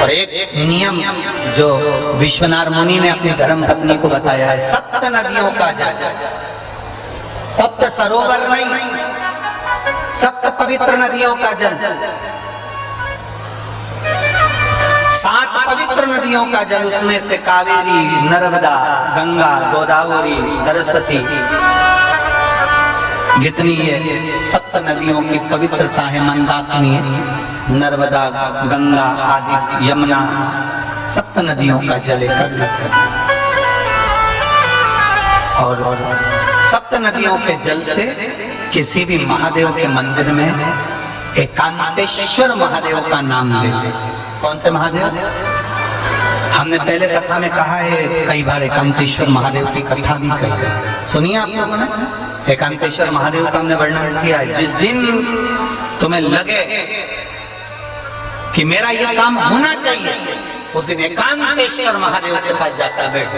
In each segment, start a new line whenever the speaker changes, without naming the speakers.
और एक नियम जो विश्वनाथ मुनि ने अपनी धर्म पत्नी को बताया है, 7 नदियों का जल, 7 सरोवर नहीं, 7 पवित्र नदियों का जल, 7 पवित्र नदियों का जल, उसमें से कावेरी, नर्मदा, गंगा, गोदावरी, सरस्वती, जितनी ये 7 नदियों की पवित्रता है, मंदाकिनी, नर्मदा, गंगा आदि, यमुना, 7 नदियों का जल एकत्र कर, और 7 नदियों के जल से किसी भी महादेव के मंदिर में एकांतेश्वर महादेव का नाम ले। कौन से महादेव? हमने पहले कथा में कहा है, कई बार एकांतेश्वर महादेव की कथा भी कही है, सुनिए आप लोगों ने। एकांतेश्वर महादेव का हमने वर्णन किया है। जिस दिन तुम्हें लगे कि मेरा यह काम होना चाहिए, उस दिन एकांतेश्वर महादेव के पास जाकर बैठ।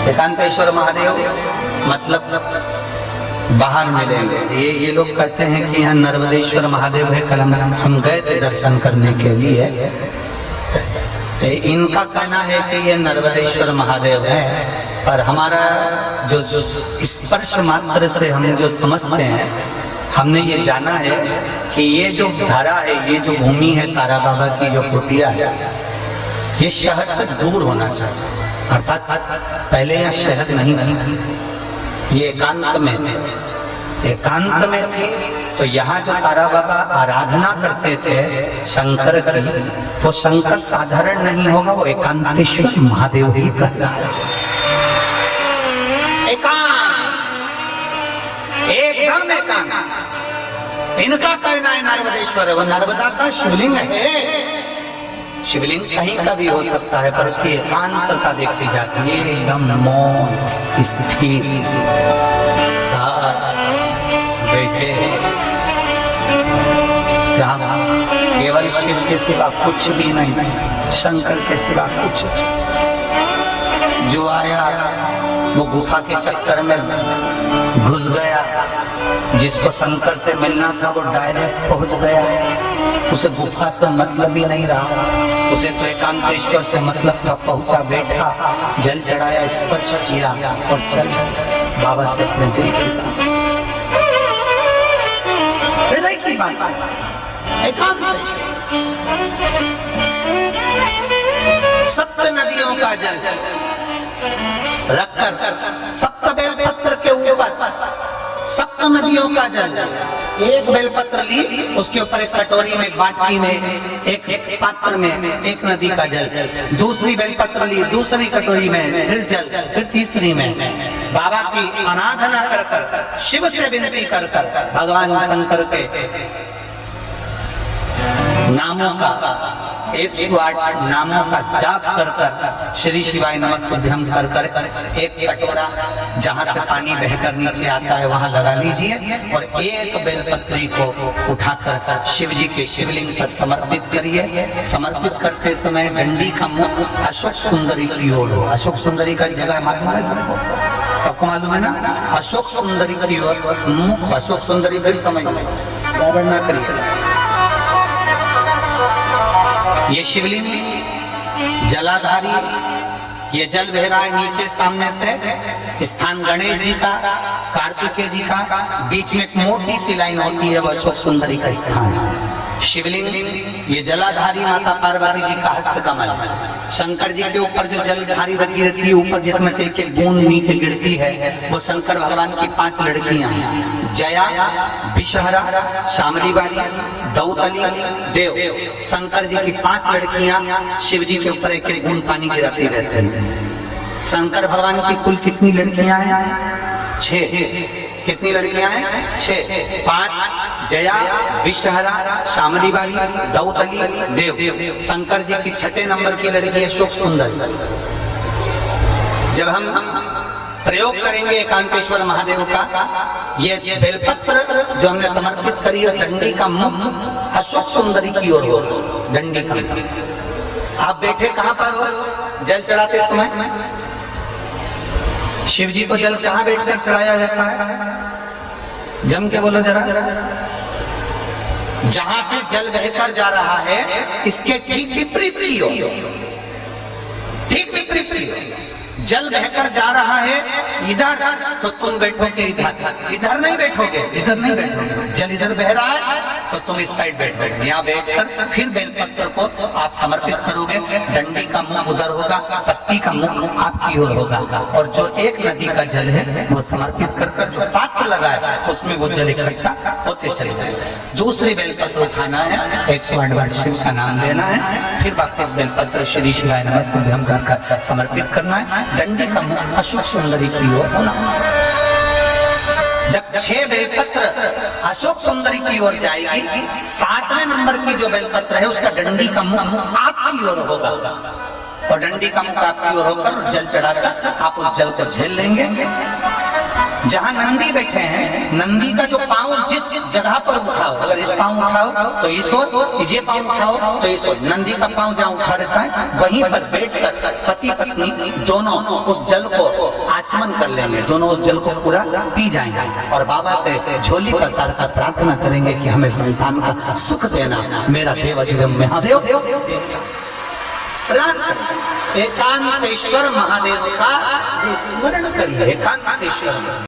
एकांतेश्वर महादेव मतलब बाहर मिलेंगे। ये लोग कहते हैं कि यहाँ नर्मदेश्वर महादेव है, कल हम गए थे दर्शन करने के लिए। इनका कहना है कि ये नर्मदेश्वर महादेव है, पर हमारा जो स्पर्श मात्र से हम जो समझते हैं, हमने ये जाना है कि ये जो धारा है, ये जो भूमि है तारा बाबा की जो कुटिया है, ये शहर से दूर होना चाहिए। अर्थात पहले यहाँ शहर नहीं थी, ये एकांत में थे, एकांत में थे। तो यहाँ जो तारा बाबा आराधना करते थे शंकर की, वो शंकर साधारण नहीं होगा, वो एकांतेश्वर महादेव ही कहलाएगा। एकदम एकांत। इनका कहना है नर्मदेश्वर है, वो नर्मदा का शिवलिंग है। शिवलिंग कहीं का भी हो सकता है, पर उसकी एकांतता देखी जाती है, एकदम मौन स्थिर बैठे, जहाँ केवल शिव के सिवा कुछ भी नहीं, शंकर के सिवा कुछ। जो आया वो गुफा के चक्कर में घुस गया, जिसको शंकर से मिलना था वो डायरेक्ट पहुंच गया, उसे गुफा से मतलब ही नहीं रहा, उसे तो एकांतेश्वर से मतलब था। पहुंचा, बैठा, जल चढ़ाया, स्पर्श किया और चल बाबा से अपने दिल की बात, हृदय की बात, एकांतेश्वर। 7 नदियों का जल रखकर 7 बेलपत्र के ऊपर 7 नदियों का जल, एक बेलपत्र ली, उसके ऊपर एक कटोरी में, एक बाटी में, एक पात्र में एक नदी का जल, दूसरी बेलपत्र ली, दूसरी कटोरी में फिर जल, फिर तीसरी में बाबा की आराधना कर कर, शिव से विनती कर कर, भगवान शंकर के नामों का 108 नामों का जाप कर कर, श्री शिवाय नमस्तुभ्यं कर कर, एक कटोरा जहाँ से पानी बहकर नीचे आता है वहाँ लगा लीजिए, और एक बेलपत्री को उठाकर शिव जी के शिवलिंग पर समर्पित करिए। समर्पित करते समय डंडी का मुख अशोक सुंदरी की ओर हो। अशोक सुंदरी का जगह मालूम है सबको? सबको मालूम है ना? अशोक सुंदरी की ओर मुख, अशोक सुंदरी की समझ ना करिए। ये शिवलिंग जलाधारी, ये जल बह रहा है नीचे सामने से, स्थान गणेश जी का, कार्तिकेय जी का, बीच में एक मोटी सी लाइन होती है, वो अशोक सुंदरी का स्थान है। शिवलिंग ये जलाधारी माता पार्वती जी का हस्त कमल, शंकर जी के ऊपर जो जलधारी रखी रहती है, ऊपर जिसमें से एक बूंद नीचे गिरती है, वो शंकर भगवान की 5 लड़कियां हैं, जया, विषहरा, शामली बारी, दौतली, देव। शंकर जी की 5 लड़कियां शिव जी के ऊपर एक बूंद पानी गिराती रहती हैं। शंकर भगवान की कुल कितनी लड़कियां हैं? 6। कितनी लड़कियां हैं? 6। 5 जया, विषहरा, शामली बारी, दौतली, देव। शंकर जी की 6 नंबर की लड़की है अशोक सुंदर। जब हम प्रयोग करेंगे एकांतेश्वर महादेव का, ये बेलपत्र जो हमने समर्पित करी है, डंडी का मुख अशोक सुंदरी की ओर हो, डंडी का। आप बैठे कहां पर हो? जल चढ़ाते समय शिव जी को जल कहां बैठकर चढ़ाया जाता है? जम के बोलो जरा। जहां से जल बहकर जा रहा है इसके ठीक विपरीत की ओर, ठीक विपरीत की ओर जल बहकर जा रहा है इधर, तो तुम बैठोगे इधर, इधर नहीं बैठोगे, इधर नहीं बैठोगे। जल इधर बह रहा है तो तुम इस साइड बैठोगे। यहाँ बैठकर फिर बेलपत्र को आप समर्पित करोगे। डंडी का मुख उधर होगा, पत्ती का मुख आपकी ओर होगा, और जो एक नदी का जल है वो समर्पित कर जो पात्र लगा है उसमें वो जल इकट्ठा होते चले जाएंगे। दूसरी बेलपत्र उठाना है, 108 बार शिव का नाम लेना है, फिर वापस बेलपत्र श्री शिवाय नमस्तुभ्यं हम कर समर्पित करना है। डंडी का मुख अशोक सुंदरी की ओर होना। जब 6 बेलपत्र अशोक सुंदरी की ओर जाएगी, 7वें नंबर की जो बेलपत्र है उसका डंडी का मुख आपकी ओर होगा, और डंडी का मुख आपकी ओर होकर जल चढ़ाकर आप उस जल को झेल लेंगे। जहां नंदी बैठे हैं, नंदी का जो पांव जिस जगह पर उठाओ, अगर इस पांव उठाओ तो इस ओर, ये पांव उठाओ तो इस ओर, नंदी का पांव जहां उठा रहता है वहीं पर बैठकर पति पत्नी दोनों उस जल को आचमन कर लेंगे, दोनों उस जल को पूरा पी जाएंगे, और बाबा से झोली पसार कर प्रार्थना करेंगे कि हमें संतान का सुख देना, मेरा देवाधिदेव महादेव। एकांतेश्वर महादेव का स्मरण करिए, एकांतेश्वर।